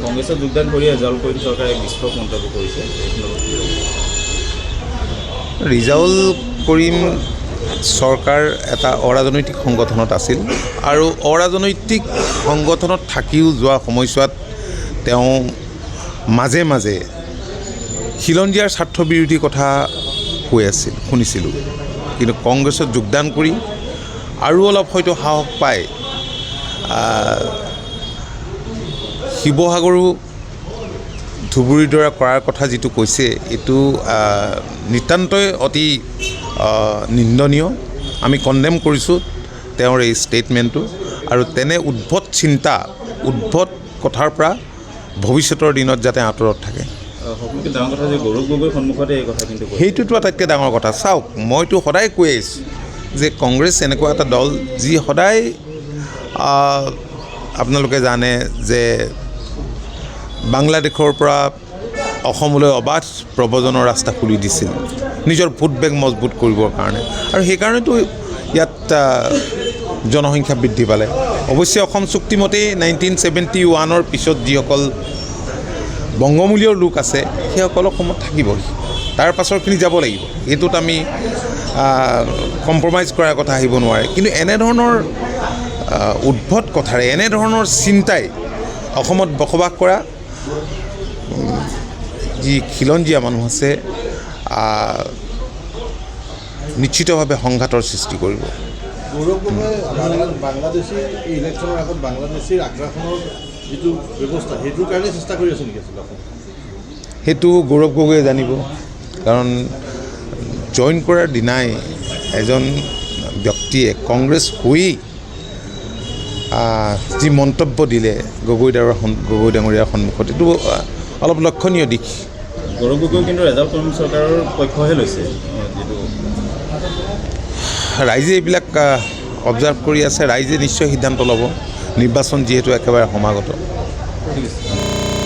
কংগ্ৰেছত যোগদান কৰি ৰেজাউল কৰিম চৰকাৰে বিস্ফোৰক মন্তব্য কৰিছে। ৰিজাউল কৰিম চৰকাৰ এটা অৰাজনৈতিক সংগঠনত আছিল আৰু অৰাজনৈতিক সংগঠনত থাকিও যোৱা সময়ছোৱাত তেওঁ মাজে মাজে খিলঞ্জীয়াৰ স্বাৰ্থ বিৰোধী কথা কৈ আছিল, শুনিছিলোঁ। কিন্তু কংগ্ৰেছত যোগদান কৰি আৰু অলপ হয়তো সাহস পায় শিৱসাগৰো ধুবুৰীৰ দৰে কৰাৰ কথা যিটো কৈছে, এইটো নিতান্তই অতি নিন্দনীয়। আমি কণ্ডেম কৰিছোঁ তেওঁৰ এই ষ্টেটমেণ্টটো, আৰু তেনে উদ্ভট চিন্তা, উদ্ভট কথাৰ পৰা ভৱিষ্যতৰ দিনত যাতে আঁতৰত থাকে। ডাঙৰ কথা যে গৌৰৱ গগৈৰ সন্মুখতে এই কথা কিন্তু সেইটোতো আটাইতকৈ ডাঙৰ কথা। চাওক, মইতো সদায় কৈ আহিছোঁ যে কংগ্ৰেছ এনেকুৱা এটা দল যি সদায় আপোনালোকে জানে যে বাংলাদেশৰ পৰা অসমলৈ অবাধ প্ৰব্ৰজনৰ ৰাস্তা খুলি দিছিল নিজৰ ভোট বেংক মজবুত কৰিবৰ কাৰণে, আৰু সেইকাৰণেতো ইয়াত জনসংখ্যা বৃদ্ধি পালে। অৱশ্যে অসম চুক্তিমতেই 1971 পিছত যিসকল বংগমূলীয় লোক আছে সেইসকল অসমত থাকিবই, তাৰ পাছৰখিনি যাব লাগিব। এইটোত আমি কম্প্ৰমাইজ কৰাৰ কথা আহিব নোৱাৰে। কিন্তু এনেধৰণৰ উদ্ভট কথাৰে, এনেধৰণৰ চিন্তাই অসমত বসবাস কৰা যি খিলঞ্জীয়া মানুহ আছে নিশ্চিতভাৱে সংঘাতৰ সৃষ্টি কৰিব। গৌৰৱ গগৈ বাংলাদেশী ইলেকশ্যনৰ আগত বাংলাদেশীৰ আগ্ৰাসনৰ যিটো ব্যৱস্থা, সেইটোৰ কাৰণে চেষ্টা কৰি আছে নেকি আচলতে অসম? সেইটো গৌৰৱ গগৈয়ে জানিব, কাৰণ জইন কৰাৰ দিনাই এজন ব্যক্তিয়ে কংগ্ৰেছ হৈয়েই যি মন্তব্য দিলে গগৈ ডাঙৰীয়াৰ সন্মুখত, এইটো অলপ লক্ষণীয় দিশ। গৌৰৱ গগৈ কিন্তু ৰেজাউল কৰিম চৰকাৰৰ পক্ষহে লৈছে। যিটো ৰাইজে এইবিলাক অবজাৰ্ভ কৰি আছে, ৰাইজে নিশ্চয় সিদ্ধান্ত ল'ব। নিৰ্বাচন যিহেতু একেবাৰে সমাগত। ঠিক আছে।